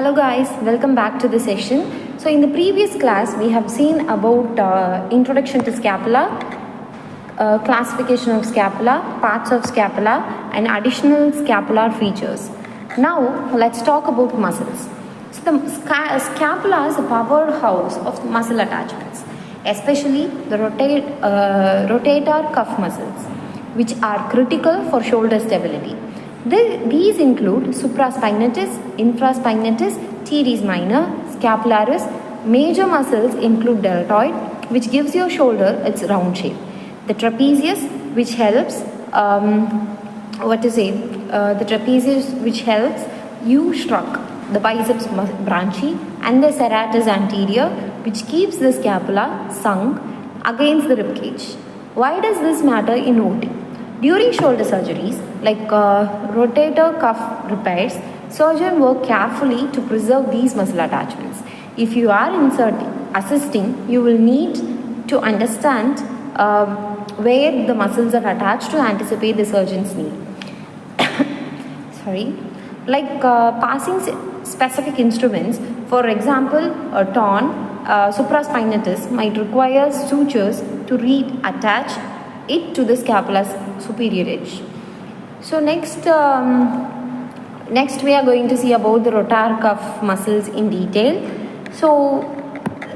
Hello guys, welcome back to the session. So in the previous class, we have seen about introduction to scapula, classification of scapula, parts of scapula and additional scapular features. Now let's talk about muscles. So the scapula is a powerhouse of muscle attachments, especially the rotator cuff muscles, which are critical for shoulder stability. These include supraspinatus, infraspinatus, teres minor, scapularis. Major muscles include deltoid, which gives your shoulder its round shape. The trapezius, which helps, the trapezius, which helps you shrug. The biceps brachii and the serratus anterior, which keeps the scapula sunk against the ribcage. Why does this matter in OT? During shoulder surgeries, like rotator cuff repairs, surgeons work carefully to preserve these muscle attachments. If you are assisting, you will need to understand where the muscles are attached to anticipate the surgeon's need. Passing specific instruments, for example, a torn supraspinatus might require sutures to reattach it to the scapula's superior edge. So next we are going to see about the rotator cuff muscles in detail. So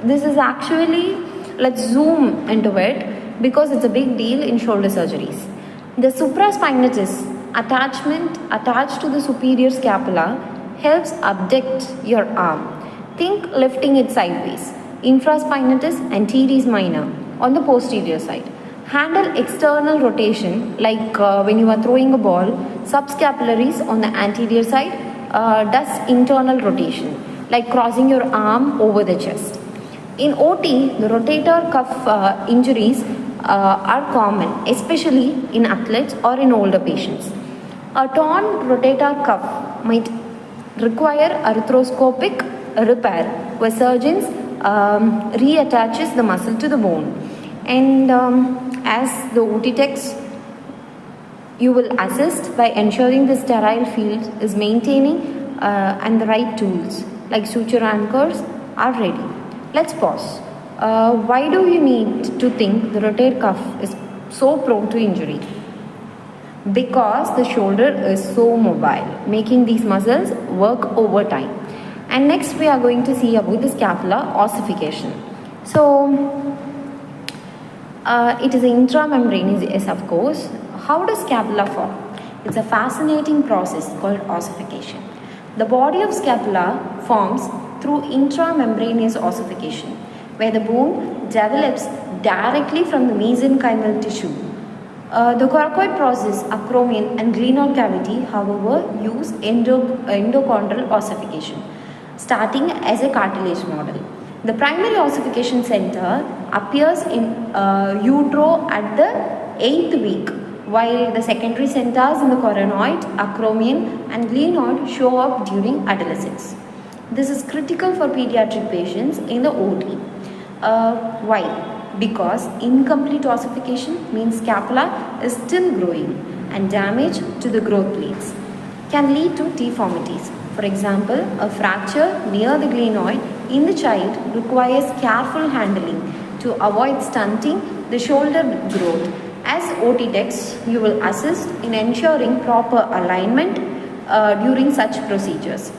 this is actually, let's zoom into it because it's a big deal in shoulder surgeries. The supraspinatus attachment attached to the superior scapula helps abduct your arm. Think lifting it sideways. Infraspinatus and teres minor on the posterior side. Handle external rotation like when you are throwing a ball. Subscapularis on the anterior side does internal rotation like crossing your arm over the chest. In OT, the rotator cuff injuries are common, especially in athletes or in older patients. A torn rotator cuff might require arthroscopic repair where surgeons reattaches the muscle to the bone. And as the OT techs, you will assist by ensuring the sterile field is maintaining and the right tools like suture anchors are ready. Let's pause. Why do you need to think the rotator cuff is so prone to injury? Because the shoulder is so mobile, making these muscles work over time. And next we are going to see about the scapular ossification. So it is intramembranous, yes, of course. How does scapula form? It's a fascinating process called ossification. The body of scapula forms through intramembranous ossification, where the bone develops directly from the mesenchymal tissue. The coracoid process, acromion and glenoid cavity, however, use endochondral ossification, starting as a cartilage model. The primary ossification center appears in utero at the 8th week, while the secondary centers in the coronoid, acromion and glenoid show up during adolescence. This is critical for pediatric patients in the OT. Why? Because incomplete ossification means scapula is still growing and damage to the growth plates can lead to deformities. For example, a fracture near the glenoid in the child requires careful handling to avoid stunting the shoulder growth. As OT techs, you will assist in ensuring proper alignment during such procedures.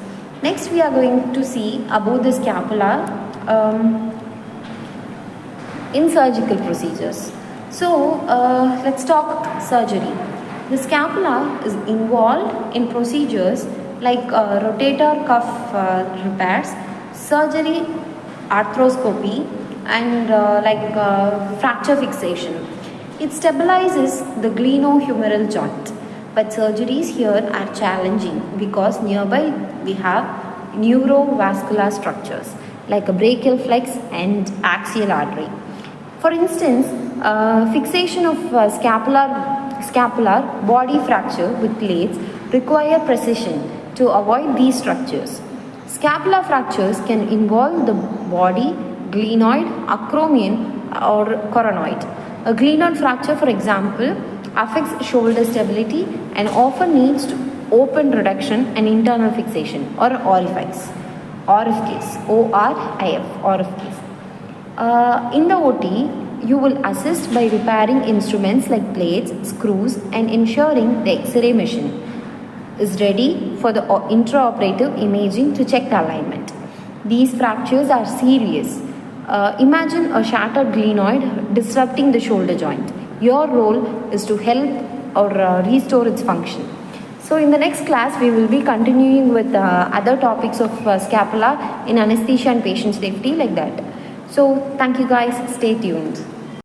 Next, we are going to see about the scapula in surgical procedures. So, let's talk surgery. The scapula is involved in procedures like rotator cuff repairs, surgery, arthroscopy, and fracture fixation. It stabilizes the glenohumeral joint, but surgeries here are challenging because nearby we have neurovascular structures like a brachial flex and axial artery. For instance, fixation of scapular body fracture with plates require precision to avoid these structures. Scapular fractures can involve the body, glenoid, acromion or coronoid. A glenoid fracture, for example, affects shoulder stability and often needs to open reduction and internal fixation or orifice. orifice, ORIF, orifice. In the OT, you will assist by repairing instruments like plates, screws, and ensuring the X-ray machine is ready for the intraoperative imaging to check the alignment. These fractures are serious. Imagine a shattered glenoid disrupting the shoulder joint. Your role is to help or restore its function. So in the next class, we will be continuing with other topics of scapula in anesthesia and patient safety like that. So thank you guys. Stay tuned.